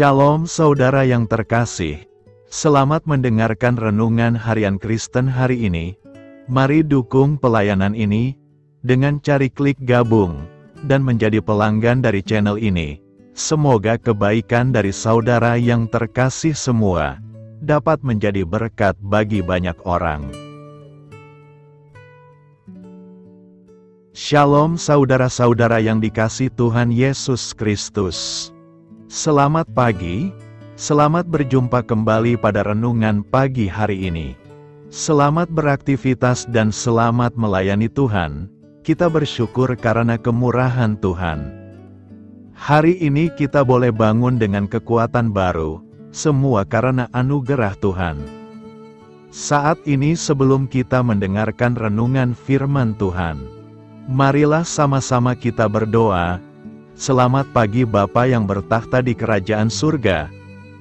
Shalom saudara yang terkasih, selamat mendengarkan renungan harian Kristen hari ini. Mari dukung pelayanan ini dengan cari klik gabung dan menjadi pelanggan dari channel ini. Semoga kebaikan dari saudara yang terkasih semua dapat menjadi berkat bagi banyak orang. Shalom saudara-saudara yang dikasihi Tuhan Yesus Kristus. Selamat pagi, selamat berjumpa kembali pada renungan pagi hari ini. Selamat beraktivitas dan selamat melayani Tuhan. Kita bersyukur karena kemurahan Tuhan. Hari ini kita boleh bangun dengan kekuatan baru, semua karena anugerah Tuhan. Saat ini sebelum kita mendengarkan renungan firman Tuhan, marilah sama-sama kita berdoa. Selamat pagi Bapa yang bertakhta di kerajaan surga.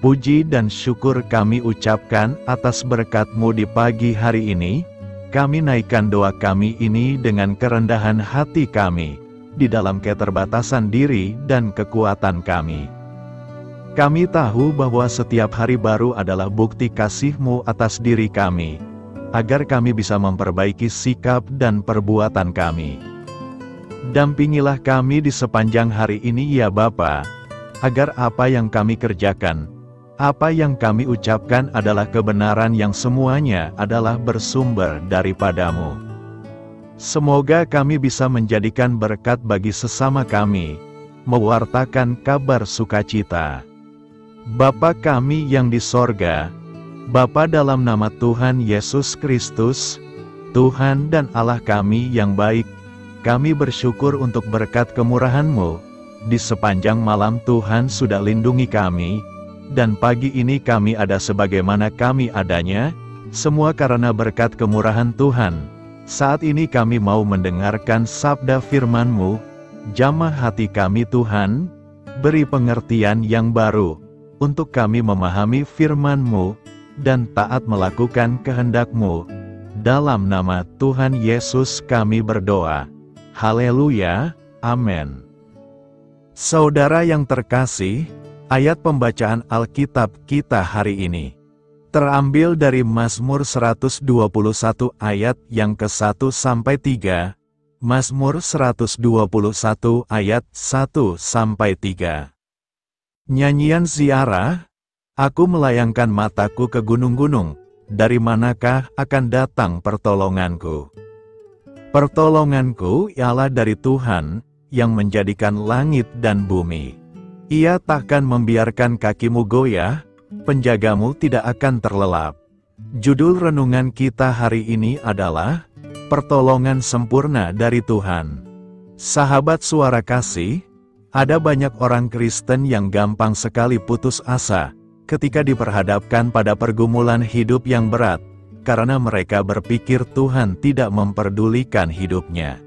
Puji dan syukur kami ucapkan atas berkat-Mu di pagi hari ini. Kami naikkan doa kami ini dengan kerendahan hati kami, di dalam keterbatasan diri dan kekuatan kami. Kami tahu bahwa setiap hari baru adalah bukti kasih-Mu atas diri kami, agar kami bisa memperbaiki sikap dan perbuatan kami. Dampingilah kami di sepanjang hari ini ya Bapa, agar apa yang kami kerjakan, apa yang kami ucapkan adalah kebenaran yang semuanya adalah bersumber daripada-Mu. Semoga kami bisa menjadikan berkat bagi sesama kami, mewartakan kabar sukacita. Bapa kami yang di sorga, Bapa dalam nama Tuhan Yesus Kristus, Tuhan dan Allah kami yang baik, kami bersyukur untuk berkat kemurahan-Mu. Di sepanjang malam Tuhan sudah lindungi kami, dan pagi ini kami ada sebagaimana kami adanya, semua karena berkat kemurahan Tuhan. Saat ini kami mau mendengarkan sabda firman-Mu, jamah hati kami Tuhan, beri pengertian yang baru, untuk kami memahami firman-Mu, dan taat melakukan kehendak-Mu. Dalam nama Tuhan Yesus kami berdoa. Haleluya, amin. Saudara yang terkasih, ayat pembacaan Alkitab kita hari ini terambil dari Mazmur 121 ayat yang ke-1 sampai 3, Mazmur 121 ayat 1 sampai 3. Nyanyian ziarah, aku melayangkan mataku ke gunung-gunung, dari manakah akan datang pertolonganku? Pertolonganku ialah dari Tuhan, yang menjadikan langit dan bumi. Ia takkan membiarkan kakimu goyah, penjagamu tidak akan terlelap. Judul renungan kita hari ini adalah, Pertolongan Sempurna dari Tuhan. Sahabat suara kasih, ada banyak orang Kristen yang gampang sekali putus asa, ketika diperhadapkan pada pergumulan hidup yang berat, karena mereka berpikir Tuhan tidak memperdulikan hidupnya.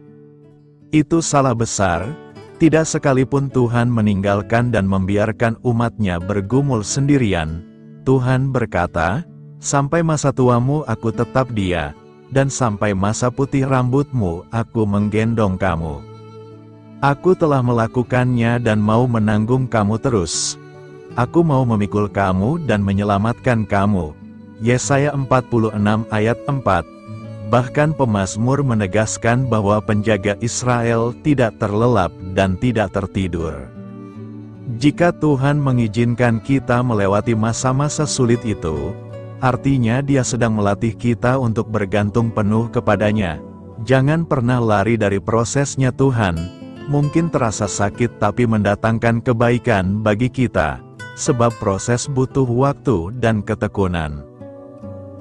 Itu salah besar, tidak sekalipun Tuhan meninggalkan dan membiarkan umat-Nya bergumul sendirian. Tuhan berkata, sampai masa tuamu aku tetap dia, dan sampai masa putih rambutmu aku menggendong kamu. Aku telah melakukannya dan mau menanggung kamu terus. Aku mau memikul kamu dan menyelamatkan kamu. Yesaya 46 ayat 4. Bahkan pemazmur menegaskan bahwa penjaga Israel tidak terlelap dan tidak tertidur. Jika Tuhan mengizinkan kita melewati masa-masa sulit itu, artinya Dia sedang melatih kita untuk bergantung penuh kepadanya. Jangan pernah lari dari prosesnya Tuhan. Mungkin terasa sakit tapi mendatangkan kebaikan bagi kita, sebab proses butuh waktu dan ketekunan.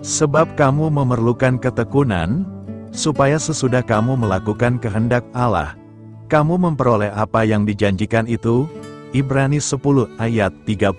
Sebab kamu memerlukan ketekunan, supaya sesudah kamu melakukan kehendak Allah, kamu memperoleh apa yang dijanjikan itu. Ibrani 10 ayat 36.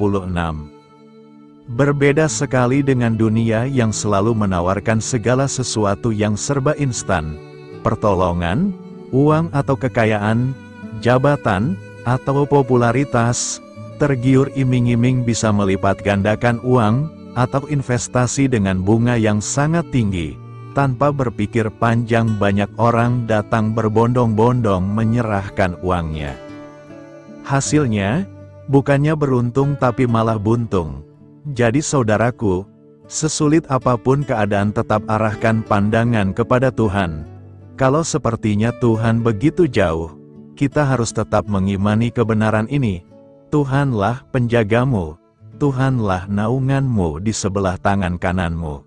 Berbeda sekali dengan dunia yang selalu menawarkan segala sesuatu yang serba instan, pertolongan, uang atau kekayaan, jabatan, atau popularitas, tergiur iming-iming bisa melipat gandakan uang, atau investasi dengan bunga yang sangat tinggi. Tanpa berpikir panjang banyak orang datang berbondong-bondong menyerahkan uangnya. Hasilnya, Bukannya beruntung tapi malah buntung. Jadi saudaraku, sesulit apapun keadaan tetap arahkan pandangan kepada Tuhan. Kalau sepertinya Tuhan begitu jauh, kita harus tetap mengimani kebenaran ini. Tuhanlah penjagamu, Tuhanlah naunganmu di sebelah tangan kananmu.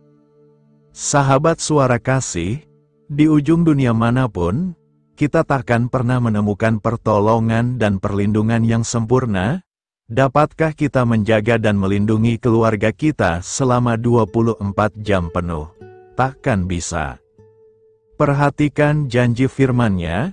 Sahabat Suara Kasih, di ujung dunia manapun, kita takkan pernah menemukan pertolongan dan perlindungan yang sempurna. Dapatkah kita menjaga dan melindungi keluarga kita selama 24 jam penuh? Takkan bisa. Perhatikan janji firman-Nya,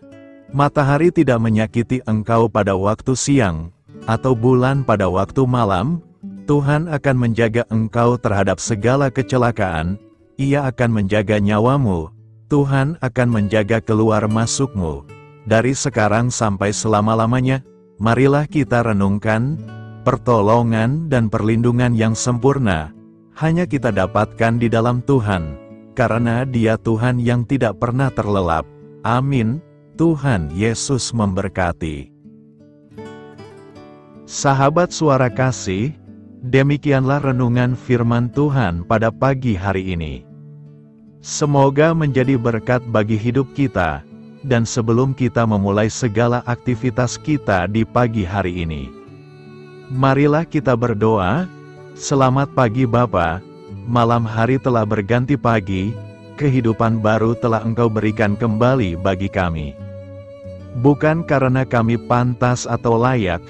matahari tidak menyakiti engkau pada waktu siang, atau bulan pada waktu malam. Tuhan akan menjaga engkau terhadap segala kecelakaan, Ia akan menjaga nyawamu, Tuhan akan menjaga keluar masukmu. Dari sekarang sampai selama-lamanya, marilah kita renungkan, pertolongan dan perlindungan yang sempurna, hanya kita dapatkan di dalam Tuhan, karena Dia Tuhan yang tidak pernah terlelap. Amin. Tuhan Yesus memberkati. Sahabat Suara Kasih, demikianlah renungan firman Tuhan pada pagi hari ini. Semoga menjadi berkat bagi hidup kita, dan sebelum kita memulai segala aktivitas kita di pagi hari ini, marilah kita berdoa. Selamat pagi Bapa, malam hari telah berganti pagi, kehidupan baru telah Engkau berikan kembali bagi kami. Bukan karena kami pantas atau layak,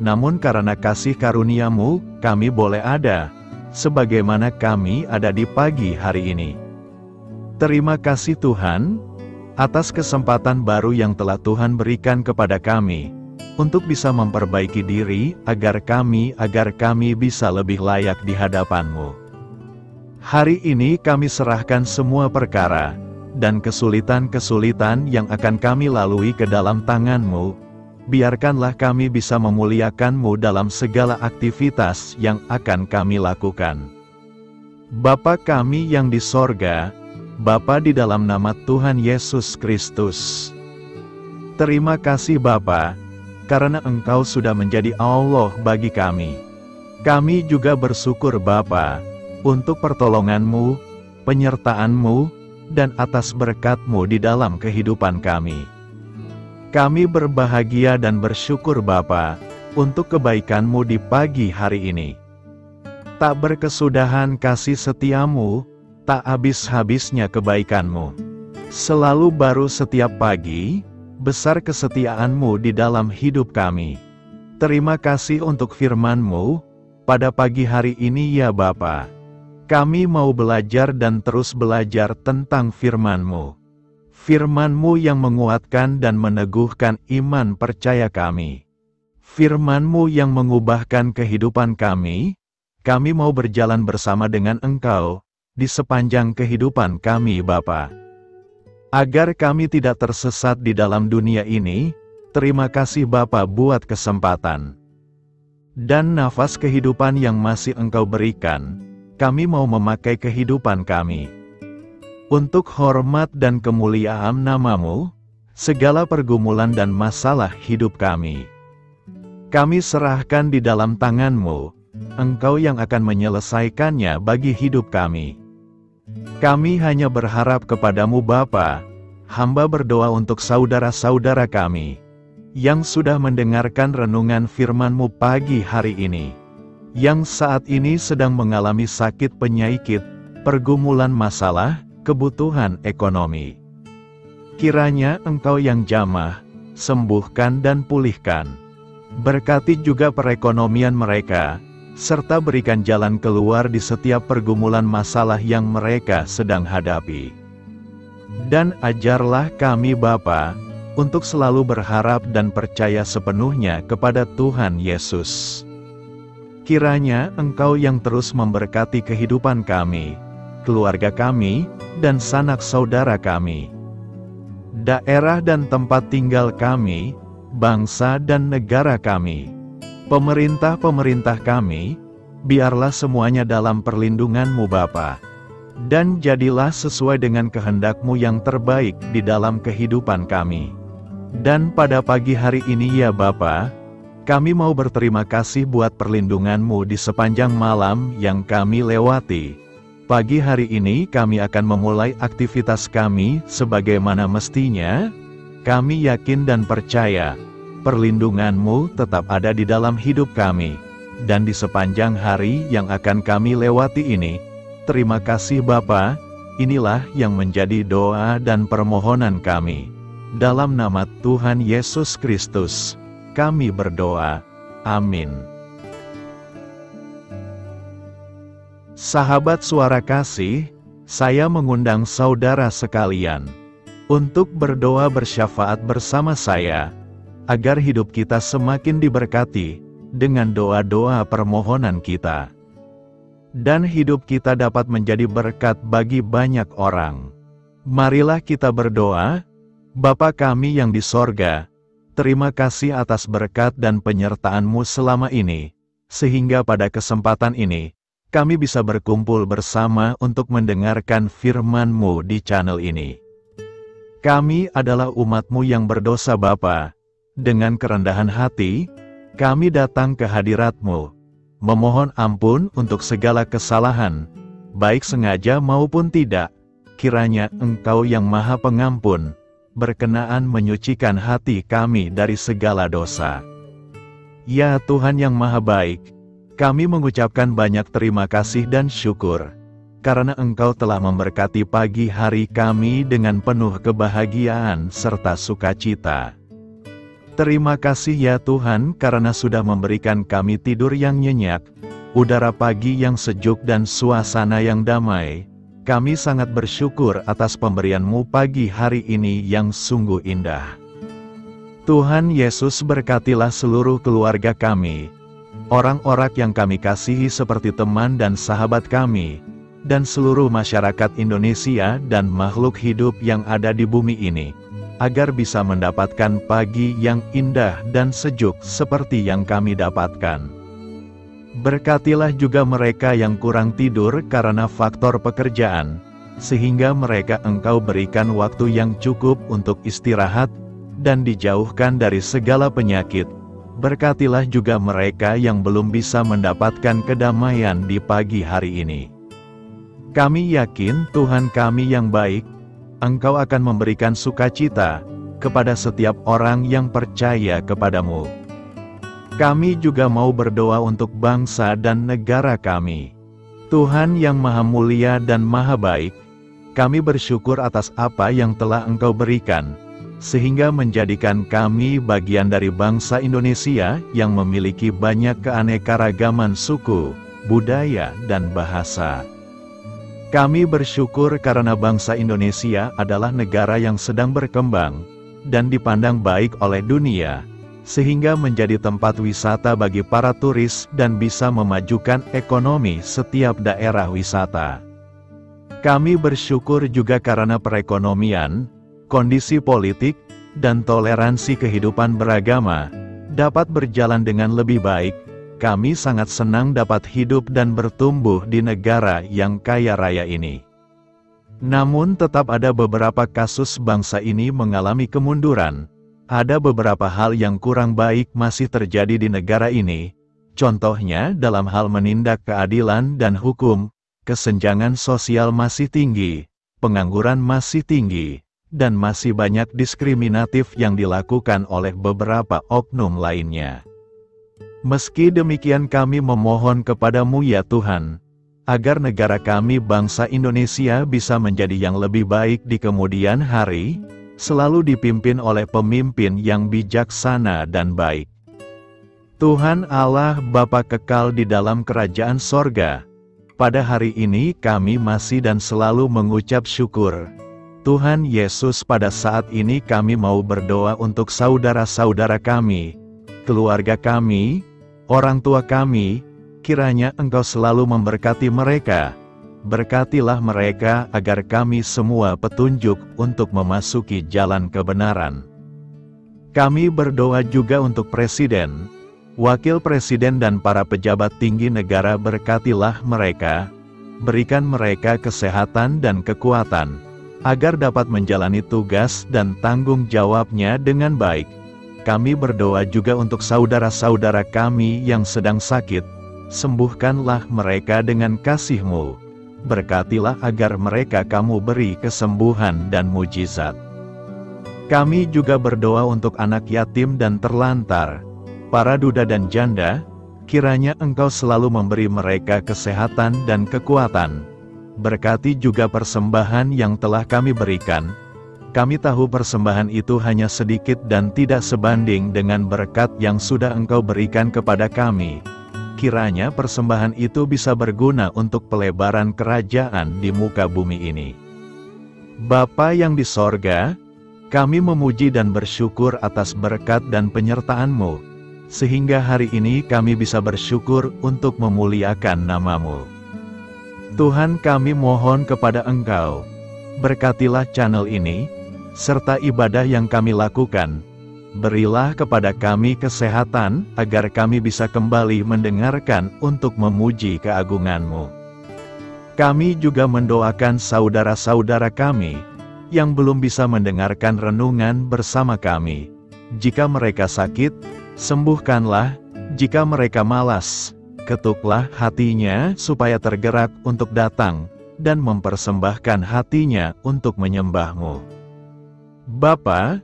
namun karena kasih karunia-Mu, kami boleh ada, sebagaimana kami ada di pagi hari ini. Terima kasih Tuhan, atas kesempatan baru yang telah Tuhan berikan kepada kami, untuk bisa memperbaiki diri, agar kami bisa lebih layak di hadapan-Mu. Hari ini kami serahkan semua perkara, dan kesulitan-kesulitan yang akan kami lalui ke dalam tangan-Mu. Biarkanlah kami bisa memuliakan-Mu dalam segala aktivitas yang akan kami lakukan. Bapa kami yang di sorga, Bapa di dalam nama Tuhan Yesus Kristus. Terima kasih Bapa, karena Engkau sudah menjadi Allah bagi kami. Kami juga bersyukur Bapa, untuk pertolongan-Mu, penyertaan-Mu, dan atas berkat-Mu di dalam kehidupan kami. Kami berbahagia dan bersyukur Bapa, untuk kebaikan-Mu di pagi hari ini. Tak berkesudahan kasih setia-Mu, tak habis-habisnya kebaikan-Mu. Selalu baru setiap pagi, besar kesetiaan-Mu di dalam hidup kami. Terima kasih untuk firman-Mu, pada pagi hari ini ya Bapa. Kami mau belajar dan terus belajar tentang firman-Mu. Firman-Mu yang menguatkan dan meneguhkan iman percaya kami. Firman-Mu yang mengubahkan kehidupan kami mau berjalan bersama dengan Engkau, di sepanjang kehidupan kami Bapa. Agar kami tidak tersesat di dalam dunia ini, terima kasih Bapa buat kesempatan dan nafas kehidupan yang masih Engkau berikan. Kami mau memakai kehidupan kami untuk hormat dan kemuliaan nama-Mu, segala pergumulan dan masalah hidup kami serahkan di dalam tangan-Mu. Engkau yang akan menyelesaikannya bagi hidup kami. Kami hanya berharap kepadamu Bapa. Hamba berdoa untuk saudara-saudara kami, yang sudah mendengarkan renungan firman-Mu pagi hari ini, yang saat ini sedang mengalami sakit penyakit, pergumulan masalah, kebutuhan ekonomi. Kiranya Engkau yang jamah, sembuhkan dan pulihkan. Berkati juga perekonomian mereka, serta berikan jalan keluar di setiap pergumulan masalah yang mereka sedang hadapi. Dan ajarlah kami Bapa, untuk selalu berharap dan percaya sepenuhnya kepada Tuhan Yesus. Kiranya Engkau yang terus memberkati kehidupan kami, keluarga kami, dan sanak saudara kami, daerah dan tempat tinggal kami, bangsa dan negara kami, pemerintah-pemerintah kami, biarlah semuanya dalam perlindungan-Mu Bapa. Dan jadilah sesuai dengan kehendak-Mu yang terbaik di dalam kehidupan kami. Dan pada pagi hari ini ya Bapa, Kami mau berterima kasih buat perlindungan-Mu di sepanjang malam yang kami lewati. Pagi hari ini kami akan memulai aktivitas kami sebagaimana mestinya. Kami yakin dan percaya, perlindungan-Mu tetap ada di dalam hidup kami. Dan di sepanjang hari yang akan kami lewati ini, terima kasih Bapa, inilah yang menjadi doa dan permohonan kami. Dalam nama Tuhan Yesus Kristus, kami berdoa. Amin. Sahabat Suara Kasih, saya mengundang saudara sekalian untuk berdoa bersyafaat bersama saya, agar hidup kita semakin diberkati dengan doa-doa permohonan kita. Dan hidup kita dapat menjadi berkat bagi banyak orang. Marilah kita berdoa. Bapa kami yang di sorga, terima kasih atas berkat dan penyertaan-Mu selama ini, sehingga pada kesempatan ini, kami bisa berkumpul bersama untuk mendengarkan firman-Mu di channel ini. Kami adalah umat-Mu yang berdosa Bapa. Dengan kerendahan hati, kami datang ke hadirat-Mu, memohon ampun untuk segala kesalahan, baik sengaja maupun tidak. Kiranya Engkau yang Maha Pengampun, berkenaan menyucikan hati kami dari segala dosa. Ya Tuhan yang Maha Baik, kami mengucapkan banyak terima kasih dan syukur, karena Engkau telah memberkati pagi hari kami dengan penuh kebahagiaan serta sukacita. Terima kasih ya Tuhan karena sudah memberikan kami tidur yang nyenyak, udara pagi yang sejuk dan suasana yang damai. Kami sangat bersyukur atas pemberian-Mu pagi hari ini yang sungguh indah. Tuhan Yesus berkatilah seluruh keluarga kami, orang-orang yang kami kasihi seperti teman dan sahabat kami, dan seluruh masyarakat Indonesia dan makhluk hidup yang ada di bumi ini, agar bisa mendapatkan pagi yang indah dan sejuk seperti yang kami dapatkan. Berkatilah juga mereka yang kurang tidur karena faktor pekerjaan, sehingga mereka Engkau berikan waktu yang cukup untuk istirahat, dan dijauhkan dari segala penyakit. Berkatilah juga mereka yang belum bisa mendapatkan kedamaian di pagi hari ini. Kami yakin Tuhan kami yang baik, Engkau akan memberikan sukacita kepada setiap orang yang percaya kepadamu. Kami juga mau berdoa untuk bangsa dan negara kami. Tuhan yang Maha Mulia dan Maha Baik, kami bersyukur atas apa yang telah Engkau berikan, sehingga menjadikan kami bagian dari bangsa Indonesia yang memiliki banyak keanekaragaman suku, budaya, dan bahasa. Kami bersyukur karena bangsa Indonesia adalah negara yang sedang berkembang, dan dipandang baik oleh dunia, sehingga menjadi tempat wisata bagi para turis dan bisa memajukan ekonomi setiap daerah wisata. Kami bersyukur juga karena perekonomian, kondisi politik, dan toleransi kehidupan beragama dapat berjalan dengan lebih baik. Kami sangat senang dapat hidup dan bertumbuh di negara yang kaya raya ini. Namun tetap ada beberapa kasus bangsa ini mengalami kemunduran. Ada beberapa hal yang kurang baik masih terjadi di negara ini. Contohnya dalam hal menindak keadilan dan hukum, kesenjangan sosial masih tinggi, pengangguran masih tinggi, dan masih banyak diskriminatif yang dilakukan oleh beberapa oknum lainnya. Meski demikian kami memohon kepadamu ya Tuhan, agar negara kami bangsa Indonesia bisa menjadi yang lebih baik di kemudian hari, selalu dipimpin oleh pemimpin yang bijaksana dan baik. Tuhan Allah Bapa kekal di dalam kerajaan sorga, pada hari ini kami masih dan selalu mengucap syukur. Tuhan Yesus, pada saat ini kami mau berdoa untuk saudara-saudara kami, keluarga kami, orang tua kami, kiranya Engkau selalu memberkati mereka. Berkatilah mereka agar kami semua petunjuk untuk memasuki jalan kebenaran. Kami berdoa juga untuk Presiden, Wakil Presiden dan para pejabat tinggi negara. Berkatilah mereka, berikan mereka kesehatan dan kekuatan, agar dapat menjalani tugas dan tanggung jawabnya dengan baik. kami berdoa juga untuk saudara-saudara kami yang sedang sakit, sembuhkanlah mereka dengan kasih-Mu. Berkatilah agar mereka Kamu beri kesembuhan dan mujizat. Kami juga berdoa untuk anak yatim dan terlantar, para duda dan janda, kiranya Engkau selalu memberi mereka kesehatan dan kekuatan. Berkati juga persembahan yang telah kami berikan. Kami tahu persembahan itu hanya sedikit dan tidak sebanding dengan berkat yang sudah Engkau berikan kepada kami. Kiranya persembahan itu bisa berguna untuk pelebaran kerajaan di muka bumi ini. Bapa yang di sorga, kami memuji dan bersyukur atas berkat dan penyertaan-Mu, sehingga hari ini kami bisa bersyukur untuk memuliakan nama-Mu. Tuhan, kami mohon kepada Engkau, berkatilah channel ini, serta ibadah yang kami lakukan. Berilah kepada kami kesehatan, agar kami bisa kembali mendengarkan untuk memuji keagungan-Mu. Kami juga mendoakan saudara-saudara kami, yang belum bisa mendengarkan renungan bersama kami. Jika mereka sakit, sembuhkanlah. Jika mereka malas, ketuklah hatinya supaya tergerak untuk datang, dan mempersembahkan hatinya untuk menyembah-Mu. Bapa,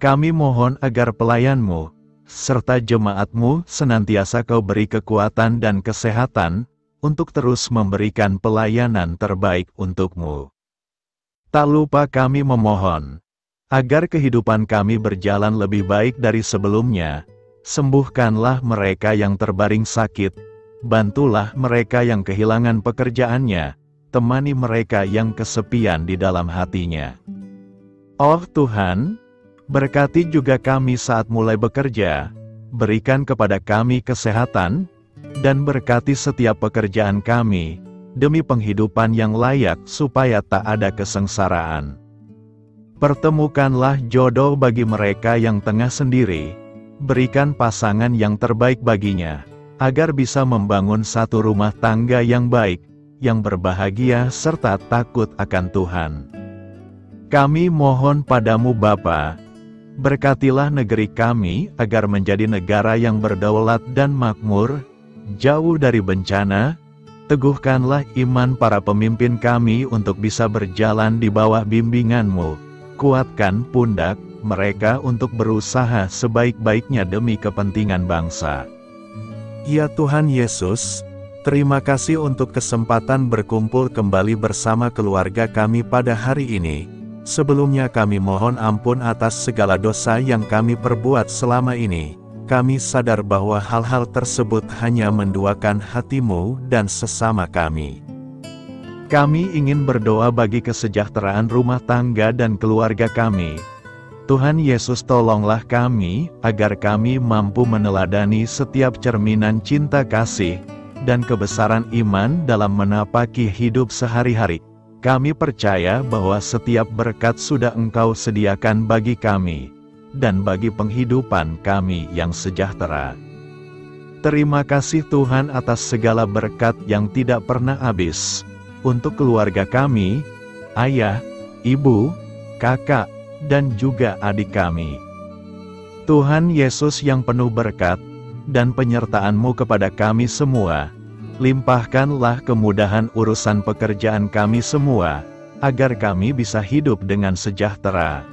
kami mohon agar pelayan-Mu, serta jemaat-Mu senantiasa Kau beri kekuatan dan kesehatan, untuk terus memberikan pelayanan terbaik untuk-Mu. Tak lupa kami memohon, agar kehidupan kami berjalan lebih baik dari sebelumnya. Sembuhkanlah mereka yang terbaring sakit, bantulah mereka yang kehilangan pekerjaannya, temani mereka yang kesepian di dalam hatinya. Oh Tuhan, berkati juga kami saat mulai bekerja, berikan kepada kami kesehatan, dan berkati setiap pekerjaan kami, demi penghidupan yang layak supaya tak ada kesengsaraan. Pertemukanlah jodoh bagi mereka yang tengah sendiri, berikan pasangan yang terbaik baginya, agar bisa membangun satu rumah tangga yang baik, yang berbahagia serta takut akan Tuhan. Kami mohon padamu Bapa, berkatilah negeri kami agar menjadi negara yang berdaulat dan makmur, jauh dari bencana. Teguhkanlah iman para pemimpin kami untuk bisa berjalan di bawah bimbingan-Mu. Kuatkan pundak mereka untuk berusaha sebaik-baiknya demi kepentingan bangsa. Ya Tuhan Yesus, terima kasih untuk kesempatan berkumpul kembali bersama keluarga kami pada hari ini. Sebelumnya kami mohon ampun atas segala dosa yang kami perbuat selama ini. Kami sadar bahwa hal-hal tersebut hanya menduakan hati-Mu dan sesama kami. Kami ingin berdoa bagi kesejahteraan rumah tangga dan keluarga kami. Tuhan Yesus, tolonglah kami, agar kami mampu meneladani setiap cerminan cinta kasih, dan kebesaran iman dalam menapaki hidup sehari-hari. Kami percaya bahwa setiap berkat sudah Engkau sediakan bagi kami, dan bagi penghidupan kami yang sejahtera. Terima kasih Tuhan atas segala berkat yang tidak pernah habis, untuk keluarga kami, ayah, ibu, kakak, dan juga adik kami. Tuhan Yesus yang penuh berkat, dan penyertaan-Mu kepada kami semua, limpahkanlah kemudahan urusan pekerjaan kami semua, agar kami bisa hidup dengan sejahtera.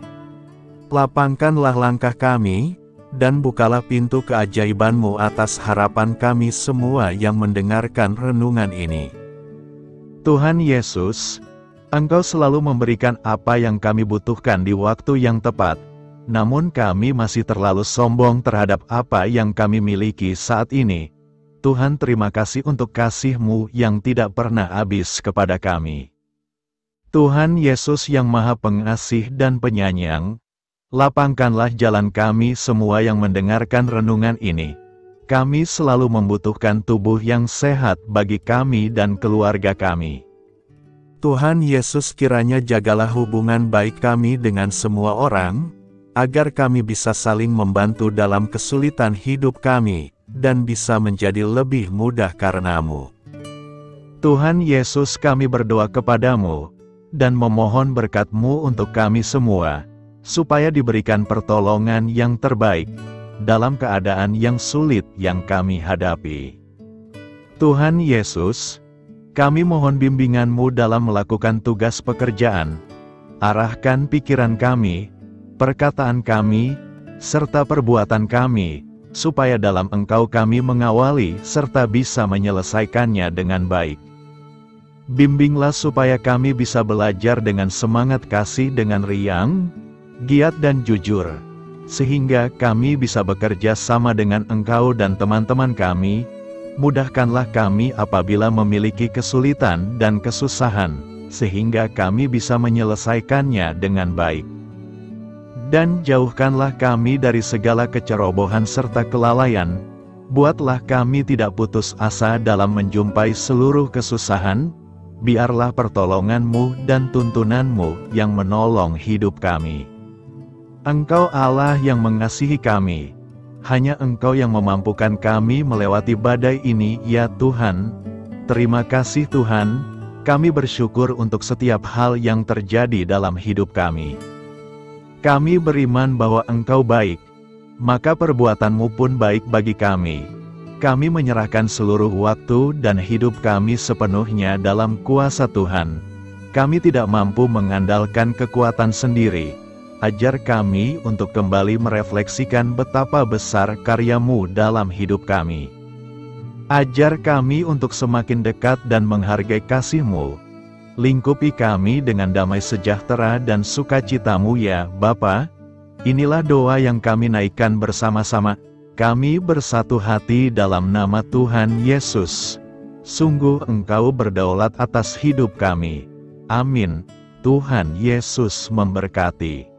Lapangkanlah langkah kami, dan bukalah pintu keajaiban-Mu atas harapan kami semua yang mendengarkan renungan ini. Tuhan Yesus, Engkau selalu memberikan apa yang kami butuhkan di waktu yang tepat, namun kami masih terlalu sombong terhadap apa yang kami miliki saat ini. Tuhan, terima kasih untuk kasih-Mu yang tidak pernah habis kepada kami. Tuhan Yesus yang Maha Pengasih dan Penyayang, lapangkanlah jalan kami semua yang mendengarkan renungan ini. Kami selalu membutuhkan tubuh yang sehat bagi kami dan keluarga kami. Tuhan Yesus, kiranya jagalah hubungan baik kami dengan semua orang, agar kami bisa saling membantu dalam kesulitan hidup kami, dan bisa menjadi lebih mudah karena-Mu. Tuhan Yesus, kami berdoa kepadamu, dan memohon berkat-Mu untuk kami semua, supaya diberikan pertolongan yang terbaik dalam keadaan yang sulit yang kami hadapi. Tuhan Yesus, kami mohon bimbingan-Mu dalam melakukan tugas pekerjaan. Arahkan pikiran kami, perkataan kami, serta perbuatan kami, supaya dalam Engkau kami mengawali serta bisa menyelesaikannya dengan baik. Bimbinglah supaya kami bisa belajar dengan semangat kasih dengan riang, giat dan jujur, sehingga kami bisa bekerja sama dengan Engkau dan teman-teman kami. Mudahkanlah kami apabila memiliki kesulitan dan kesusahan, sehingga kami bisa menyelesaikannya dengan baik. Dan jauhkanlah kami dari segala kecerobohan serta kelalaian. Buatlah kami tidak putus asa dalam menjumpai seluruh kesusahan. Biarlah pertolongan-Mu dan tuntunan-Mu yang menolong hidup kami. Engkau Allah yang mengasihi kami. Hanya Engkau yang memampukan kami melewati badai ini, ya Tuhan. Terima kasih Tuhan, kami bersyukur untuk setiap hal yang terjadi dalam hidup kami. Kami beriman bahwa Engkau baik, maka perbuatan-Mu pun baik bagi kami. Kami menyerahkan seluruh waktu dan hidup kami sepenuhnya dalam kuasa Tuhan. Kami tidak mampu mengandalkan kekuatan sendiri. Ajar kami untuk kembali merefleksikan betapa besar karya-Mu dalam hidup kami. Ajar kami untuk semakin dekat dan menghargai kasih-Mu. Lingkupi kami dengan damai sejahtera dan sukacita-Mu ya Bapa. Inilah doa yang kami naikkan bersama-sama. Kami bersatu hati dalam nama Tuhan Yesus. Sungguh Engkau berdaulat atas hidup kami. Amin. Tuhan Yesus memberkati.